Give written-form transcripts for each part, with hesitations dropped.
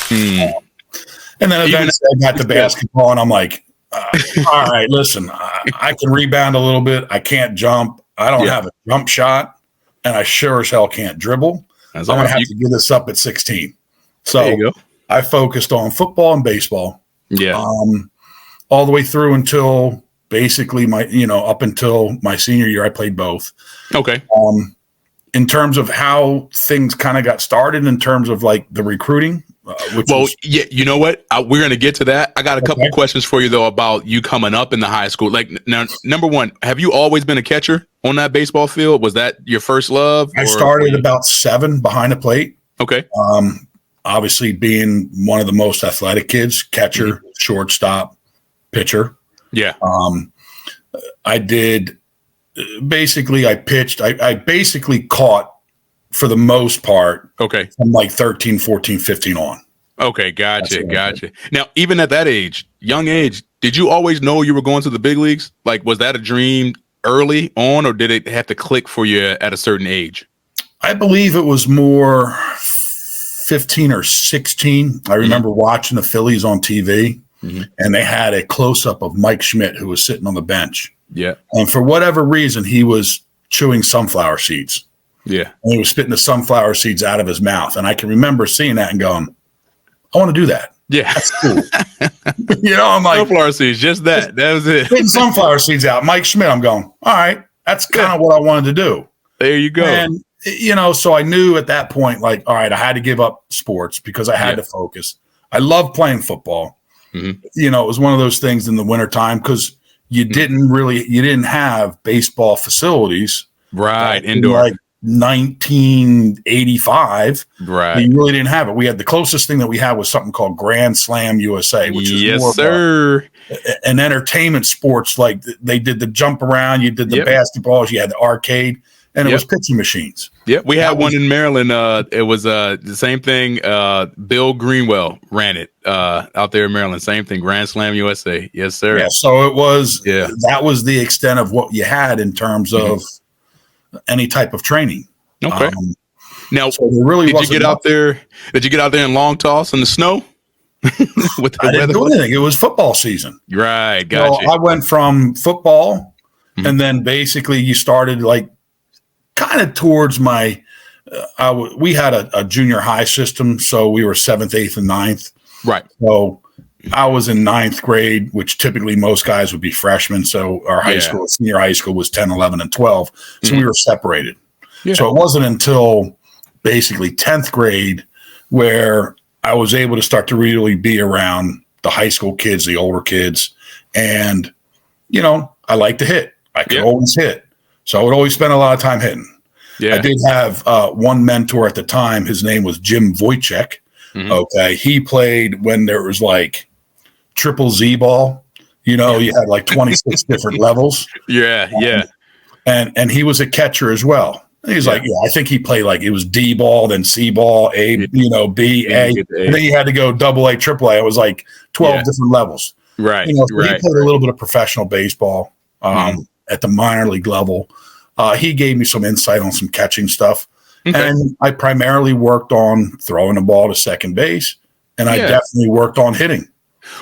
Mm. And then eventually I got to basketball, and I'm like, all right, listen, I can rebound a little bit. I can't jump. I don't have a jump shot, and I sure as hell can't dribble. I'm going to have to give this up at 16. So I focused on football and baseball. Yeah. All the way through until basically up until my senior year, I played both. Okay. In terms of how things kind of got started in terms of like the recruiting. You know what? We're going to get to that. I got a couple questions for you, though, about you coming up in the high school. Like, now, number one, have you always been a catcher on that baseball field? Was that your first love? I started about 7 behind the plate. Okay. Obviously, being one of the most athletic kids, catcher, shortstop, pitcher. Yeah. I did basically, I pitched. I basically caught for the most part. Okay. From like 13, 14, 15 on. Okay. Gotcha. Now, even at that age, young age, did you always know you were going to the big leagues? Like, was that a dream early on, or did it have to click for you at a certain age? I believe it was more 15 or 16. I remember watching the Phillies on TV, and they had a close-up of Mike Schmidt, who was sitting on the bench. Yeah. And for whatever reason, he was chewing sunflower seeds. Yeah. And he was spitting the sunflower seeds out of his mouth. And I can remember seeing that and going, I want to do that. Yeah. That's cool. I'm like, sunflower seeds, just that. That was it. Spitting sunflower seeds out. Mike Schmidt, I'm going, all right, that's kind of what I wanted to do. There you go. And, so I knew at that point, like, all right, I had to give up sports because I had to focus. I love playing football. It was one of those things in the wintertime because you didn't have baseball facilities. Right. Indoor. Like 1985. Right. You really didn't have it. We had the closest thing that we had was something called Grand Slam USA, which is more of an entertainment sports. Like they did the jump around, you did the basketballs, you had the arcade, and it was pitching machines. Yeah, we had one in Maryland. It was the same thing. Bill Greenwell ran it out there in Maryland. Same thing, Grand Slam USA. Yes, sir. Yeah, so it was. Yeah, that was the extent of what you had in terms of any type of training. Okay. Now, so really did you get out there? Did you get out there in long toss in the snow? With the I didn't do anything. It was football season. Right. Gotcha. I went from football, and then basically you started like kind of towards my. We had a junior high system, so we were 7th, 8th, and 9th. Right. So I was in 9th grade, which typically most guys would be freshmen. So our high school, senior high school was 10, 11, and 12. So we were separated. Yeah. So it wasn't until basically 10th grade where I was able to start to really be around the high school kids, the older kids. And, I like to hit. I could always hit. So I would always spend a lot of time hitting. Yeah. I did have one mentor at the time. His name was Jim Wojcik. Okay. He played when there was like triple Z ball, you had like 26 different levels. Yeah. And he was a catcher as well. He's like, I think he played like it was D ball, then C ball, A, B, A. And then he had to go double A, triple A. It was like 12 different levels. Right. So he played a little bit of professional baseball at the minor league level. He gave me some insight on some catching stuff. Okay. And I primarily worked on throwing the ball to second base, and I definitely worked on hitting.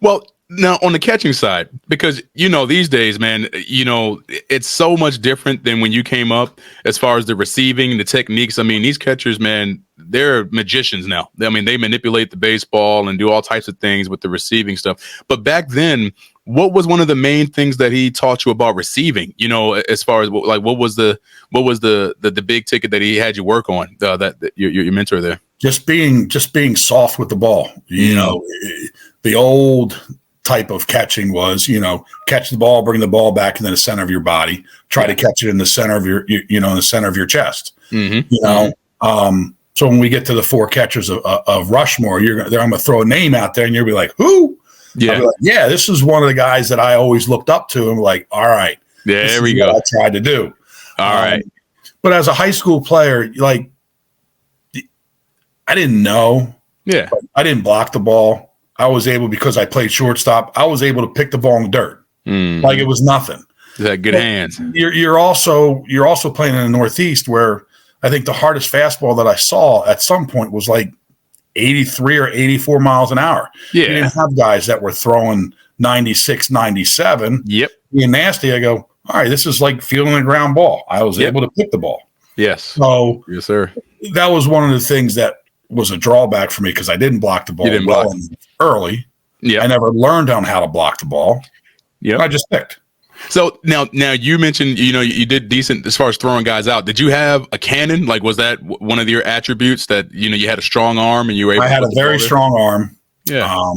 Well, now on the catching side, because, these days, man, it's so much different than when you came up as far as the receiving, the techniques. I mean, these catchers, man, they're magicians now. I mean, they manipulate the baseball and do all types of things with the receiving stuff. But back then, what was one of the main things that he taught you about receiving? As far as like what was the big ticket that he had you work on? That your mentor there. Just being soft with the ball. The old type of catching was, catch the ball, bring the ball back into the center of your body, try to catch it in the center of your, in the center of your chest. So when we get to the 4 catchers of Rushmore, I'm going to throw a name out there, and you'll be like, who? Yeah. I'll be like, this is one of the guys that I always looked up to. And like, all right, there we go. I tried to do. All right. But as a high school player, like, I didn't know. Yeah. I didn't block the ball. I was able, because I played shortstop, I was able to pick the ball in the dirt. Like it was nothing. You had good hands. You're also playing in the Northeast, where I think the hardest fastball that I saw at some point was like 83 or 84 miles an hour. Yeah. You didn't have guys that were throwing 96, 97. Yep. Being nasty, I go, all right, this is like fielding a ground ball. I was able to pick the ball. Yes. So yes, sir. That was one of the things that was a drawback for me because I didn't block the ball early. Yeah. I never learned on how to block the ball. Yeah. I just picked. So now you mentioned, you did decent as far as throwing guys out. Did you have a cannon? Like, was that one of your attributes that, you had a strong arm and you were able I had a very strong arm. Yeah.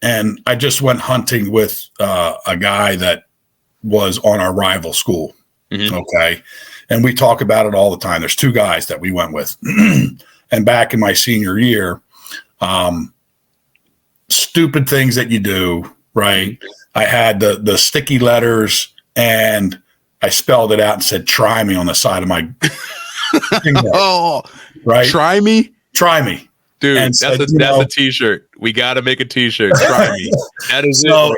And I just went hunting with a guy that was on our rival school. Mm-hmm. Okay. And we talk about it all the time. There's two guys that we went with. And back in my senior year, stupid things that you do, right? I had the sticky letters and I spelled it out and said, try me on the side of my finger. Oh, right. Try me. Dude, and that's a t-shirt. We got to make a t-shirt. Try me. That is it.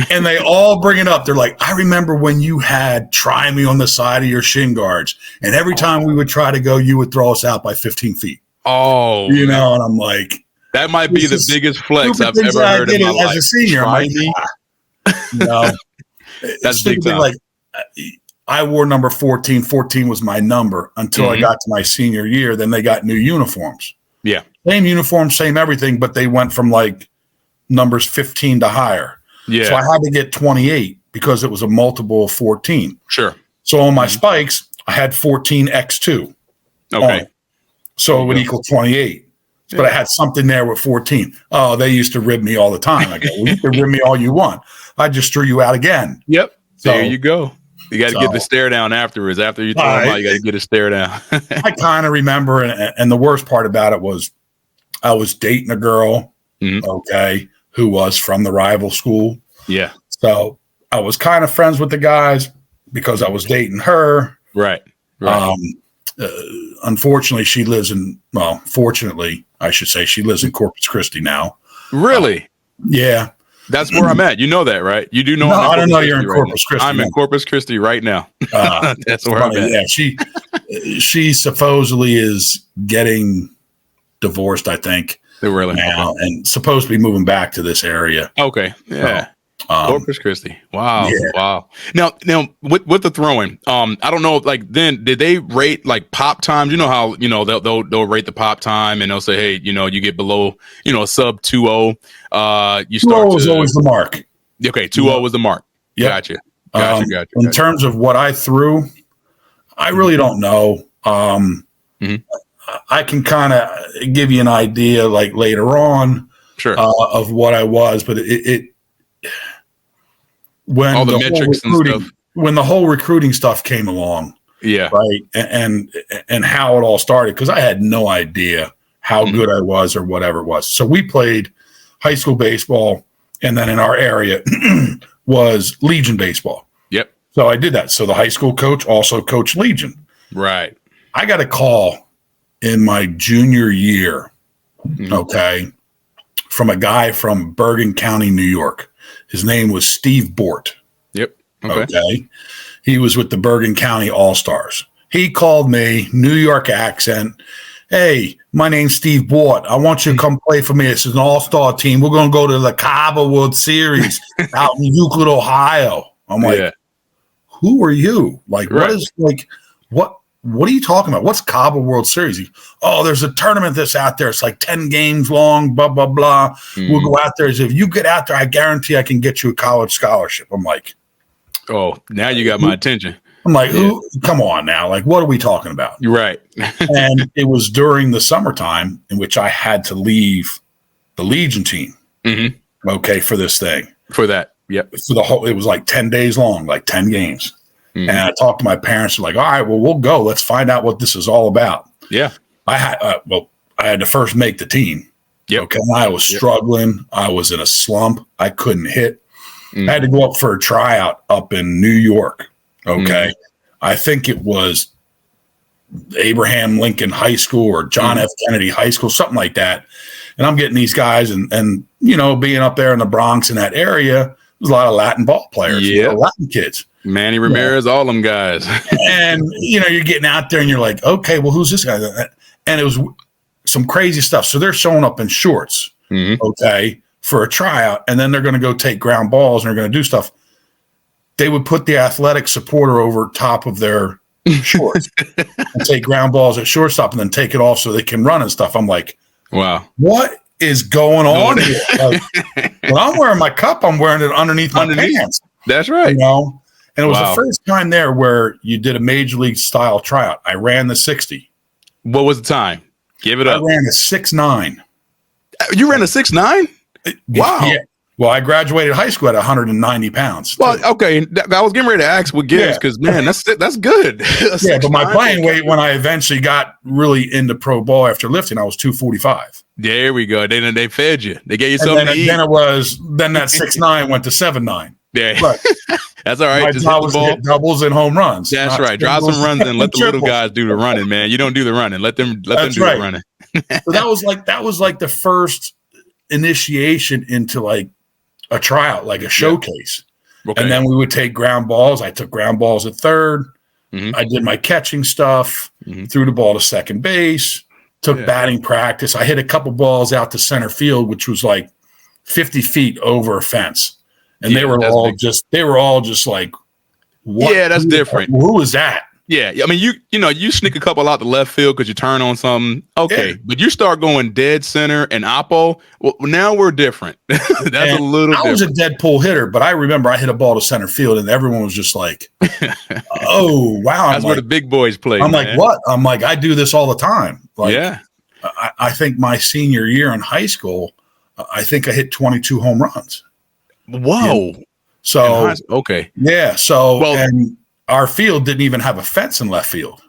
And they all bring it up. They're like, I remember when you had try me on the side of your shin guards. And every time we would try to go, you would throw us out by 15 feet. Oh, and I'm like, that might be the biggest flex I've ever heard in my life. As a senior, that's big time. Like, I wore number 14. 14 was my number until I got to my senior year. Then they got new uniforms. Yeah. Same uniform, same everything, but they went from like numbers 15 to higher. Yeah. So I had to get 28 because it was a multiple of 14. Sure. So on my spikes, I had 14x2. Okay. So it would equal 28. Yeah. But I had something there with 14. Oh, they used to rib me all the time. I go, well, you can rib me all you want. I just threw you out again. Yep. So, there you go. You got to get the stare down afterwards. After you throw them out, you got to get a stare down. I kind of remember, and the worst part about it was I was dating a girl, who was from the rival school. Yeah. So I was kind of friends with the guys because I was dating her. Right. Unfortunately, fortunately, I should say, she lives in Corpus Christi now. Really? Yeah. That's where I'm at. You know that, right? You do know. No, I don't know you're in Corpus Christi. I'm in Corpus Christi right now. That's where I'm at. Yeah, she supposedly is getting divorced, I think. Really now, and supposed to be moving back to this area. Okay. Yeah. Corpus Christi. Wow. Yeah. Wow. Now with the throwing, I don't know, like then did they rate like pop times? You know how, they'll rate the pop time and they'll say, hey, you get below, a sub 2.0. You start 2.0 was always the mark. Okay. 2.0 was the mark. Yep. Gotcha. In terms of what I threw, I really don't know. I can kind of give you an idea like later on of what I was, but when all the metrics and stuff, when the whole recruiting stuff came along, right, and how it all started, because I had no idea how good I was or whatever it was. So we played high school baseball, and then in our area was Legion baseball. Yep. So I did that. So the high school coach also coached Legion. Right. I got a call in my junior year, from a guy from Bergen County, New York. His name was Steve Bort. Yep. Okay. He was with the Bergen County All-Stars. He called me, New York accent. Hey, my name's Steve Bort. I want you to come play for me. It's an all-star team. We're going to go to the Cabo World Series out in Euclid, Ohio. I'm like, who are you? Like, what are you talking about? What's Cabo World Series? There's a tournament that's out there. It's like 10 games long, blah, blah, blah. We'll go out there. If you get out there, I guarantee I can get you a college scholarship. I'm like, oh, now you got my attention. I'm like, come on now. Like, what are we talking about? You're right. And it was during the summertime in which I had to leave the Legion team. For this thing. For that. Yep. For the whole, it was like 10 days long, like 10 games. And I talked to my parents, like, all right, well, we'll go. Let's find out what this is all about. Yeah. I had to first make the team. Yep. Okay. I was struggling. I was in a slump. I couldn't hit. I had to go up for a tryout up in New York. Okay. I think it was Abraham Lincoln High School or John F. Kennedy High School, something like that. And I'm getting these guys and being up there in the Bronx in that area, there's a lot of Latin ball players, Latin kids. Manny Ramirez, all them guys. And, you're getting out there and you're like, okay, well, who's this guy? And it was some crazy stuff. So they're showing up in shorts, okay, for a tryout, and then they're going to go take ground balls and they're going to do stuff. They would put the athletic supporter over top of their shorts and take ground balls at shortstop and then take it off so they can run and stuff. I'm like, wow, what is going on here? Like, when I'm wearing my cup, I'm wearing it underneath my pants. That's right. You know? And it was the first time there where you did a major league style tryout. I ran the 60. What was the time? Give it up. I ran a 6'9". You ran a 6'9"? Wow. Yeah. Well, I graduated high school at 190 pounds. Well, okay. I was getting ready to ask what gives because, man, that's good. Yeah, but my playing weight when I eventually got really into pro ball after lifting, I was 245. There we go. They fed you. They gave you something to eat. Then that 6'9" went to 7'9". Yeah. But that's all right. My just job hit the was to hit doubles and home runs. That's right. Drive some runs and let the little guys do the running, man. You don't do the running. Let them do the running. So that was like the first initiation into like a tryout, like a showcase. Okay. And then we would take ground balls. I took ground balls at third. I did my catching stuff, threw the ball to second base, took batting practice. I hit a couple balls out to center field, which was like 50 feet over a fence. And they were all just like, what? Yeah, that's different. Who was that? Yeah. I mean, you sneak a couple out the left field because you turn on something. Okay. Yeah. But you start going dead center and oppo. Well, now we're different. That's a little different. I was a dead pull hitter, but I remember I hit a ball to center field and everyone was just like, oh, wow. That's where the big boys play. I'm like, what? I'm like, I do this all the time. Like, yeah. I think my senior year in high school, I think I hit 22 home runs. Whoa. Yeah. So, okay. Yeah. So, and our field didn't even have a fence in left field.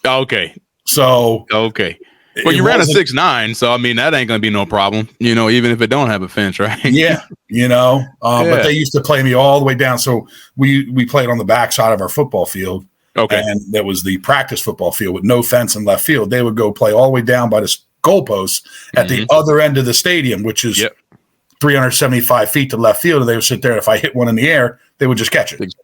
Okay. So, okay. Well, you ran a 6'9", so I mean that ain't gonna be no problem. Even if it don't have a fence, right? Yeah. But they used to play me all the way down. So we played on the back side of our football field. Okay. And that was the practice football field with no fence in left field. They would go play all the way down by the goalposts at the other end of the stadium, which is 375 feet to left field. And they would sit there. If I hit one in the air, they would just catch it.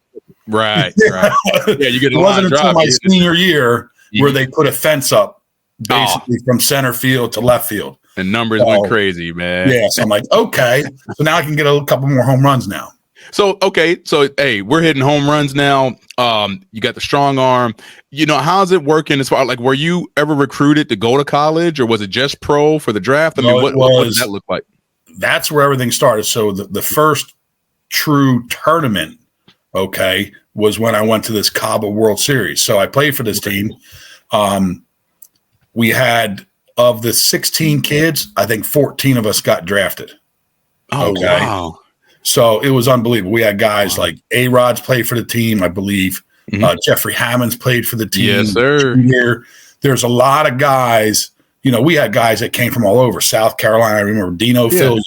Right. Right. Yeah. You get it wasn't until my senior year where they put a fence up basically from center field to left field. And numbers went crazy, man. Yeah. So I'm like, okay. So now I can get a couple more home runs now. So, okay. So, hey, we're hitting home runs now. You got the strong arm. How's it working as far like, were you ever recruited to go to college or was it just pro for the draft? I mean, what does that look like? That's where everything started. So the first true tournament, was when I went to this Cabo World Series. So I played for this team. We had, of the 16 kids, I think 14 of us got drafted. Oh, wow. So it was unbelievable. We had guys like A-Rod's played for the team, I believe. Jeffrey Hammonds played for the team. Yes, sir. There's a lot of guys. We had guys that came from all over. South Carolina, I remember Dino Filzo.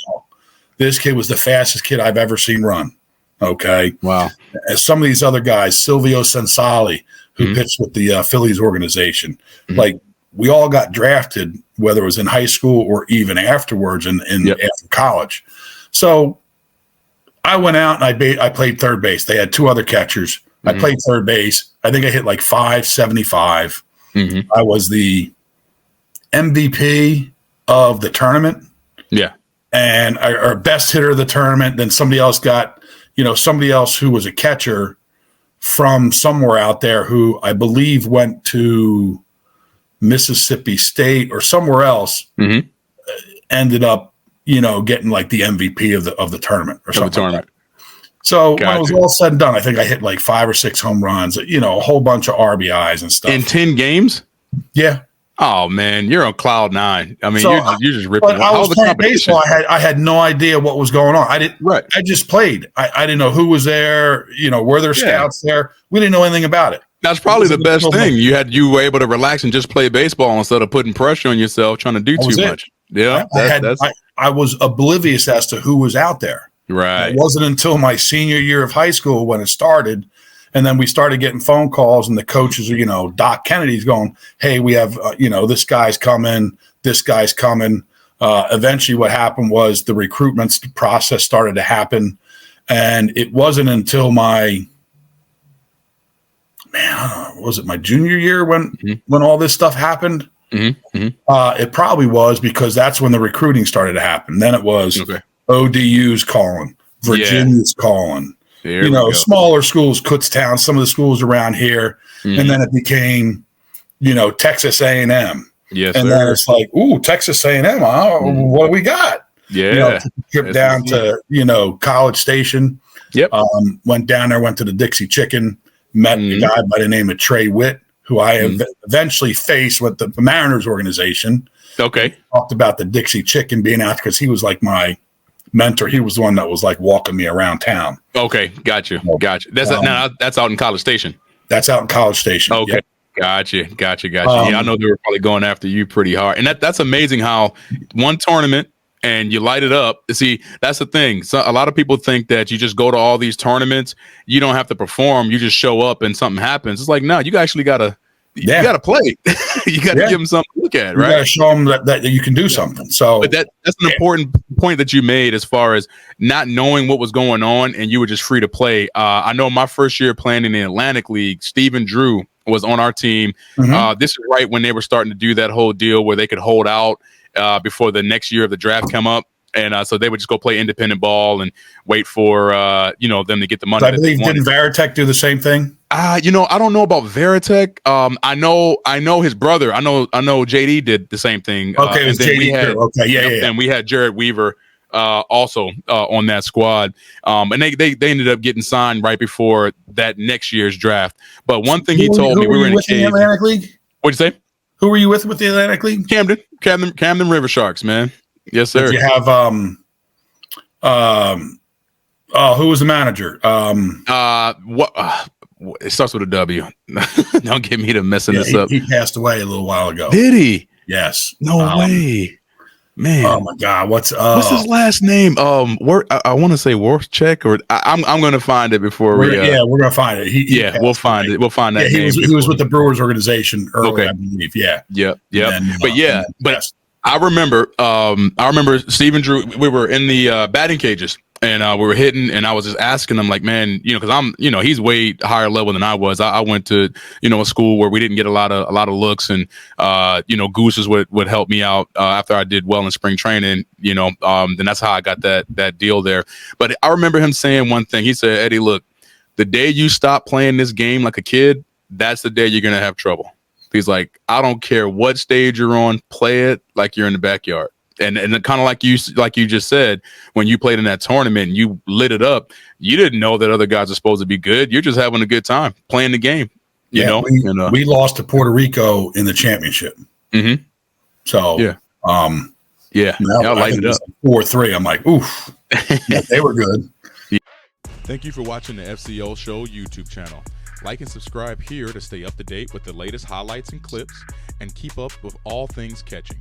This kid was the fastest kid I've ever seen run. Okay. Wow. And some of these other guys, Silvio Sensali, who pitched with the Phillies organization, like we all got drafted, whether it was in high school or even afterwards after college. So I went out and I played third base. They had two other catchers. I played third base. I think I hit like 575. I was the MVP of the tournament. Yeah. And our best hitter of the tournament. Then somebody else got, somebody else who was a catcher from somewhere out there who I believe went to Mississippi State or somewhere else, ended up, getting like the MVP of the tournament or something. Like that. So when it was all said and done, I think I hit like 5 or 6 home runs, a whole bunch of RBIs and stuff. In 10 games? Yeah. Oh man, you're on cloud 9. I mean, so you're just ripping. But I was playing baseball. I had no idea what was going on. I just played. I didn't know who was there. Were there scouts there? We didn't know anything about it. That's probably the best thing. You were able to relax and just play baseball instead of putting pressure on yourself trying to do too much. Yeah, I was oblivious as to who was out there. Right. It wasn't until my senior year of high school when it started. And then we started getting phone calls and the coaches are, Doc Kennedy's going, hey, we have, this guy's coming. Eventually what happened was the recruitment process started to happen. And it wasn't until my junior year when all this stuff happened? It probably was because that's when the recruiting started to happen. Then it was ODU's calling, Virginia's calling, smaller schools, Kutztown, some of the schools around here. And then it became, Texas A&M. Yes, and then it's like, ooh, Texas A&M, what do we got? Yeah. Trip down to, College Station. Yep. Went down there, went to the Dixie Chicken, met a guy by the name of Trey Witt, who I eventually faced with the Mariners organization. Okay. Talked about the Dixie Chicken being out because he was like my mentor. He was the one that was like walking me around town. Okay. Gotcha. That's out in College Station. That's out in College Station. Okay. Yep. Gotcha. Yeah, I know they were probably going after you pretty hard. And that's amazing how one tournament and you light it up. See, that's the thing. So a lot of people think that you just go to all these tournaments, you don't have to perform, you just show up and something happens. It's like, no, you actually gotta you gotta play. You gotta give them something to look at, right? You gotta show them that you can do something. So but that's an important point that you made as far as not knowing what was going on and you were just free to play. I know my first year playing in the Atlantic League, Stephen Drew was on our team. This is right when they were starting to do that whole deal where they could hold out before the next year of the draft come up. And so they would just go play independent ball and wait for, them to get the money. So I believe, didn't Veritech do the same thing? I don't know about Veritech. I know his brother. I know JD did the same thing. Okay, it was JD. And we had Jared Weaver also on that squad. And they ended up getting signed right before that next year's draft. But one thing he told me, we were in the Atlantic League. What'd you say? Who were you with the Atlantic League? Camden River Sharks, man. Yes, sir. Did you have who was the manager? It starts with a W. Don't get me to messing this up. He passed away a little while ago. Did he? Yes. No way. Man. Oh my God. What's his last name? I want to say Warchek, or I'm gonna find it before we're gonna find it. We'll find it. We'll find that name. He was with the Brewers organization earlier, I believe. Yeah. Yep. But I remember Stephen Drew, we were in the batting cages and we were hitting, and I was just asking him, like, man, because I'm, he's way higher level than I was. I went to, a school where we didn't get a lot of looks, and Gooses would help me out after I did well in spring training, then that's how I got that deal there. But I remember him saying one thing. He said, Eddie, look, the day you stop playing this game like a kid, that's the day you're going to have trouble. He's like, I don't care what stage you're on, play it like you're in the backyard. And kind of like you just said, when you played in that tournament and you lit it up, you didn't know that other guys are supposed to be good. You're just having a good time playing the game. We lost to Puerto Rico in the championship. So I lighted it up 4-3. I'm like, oof, they were good. Thank you for watching the FCO Show YouTube channel. Like and subscribe here to stay up to date with the latest highlights and clips and keep up with all things catching.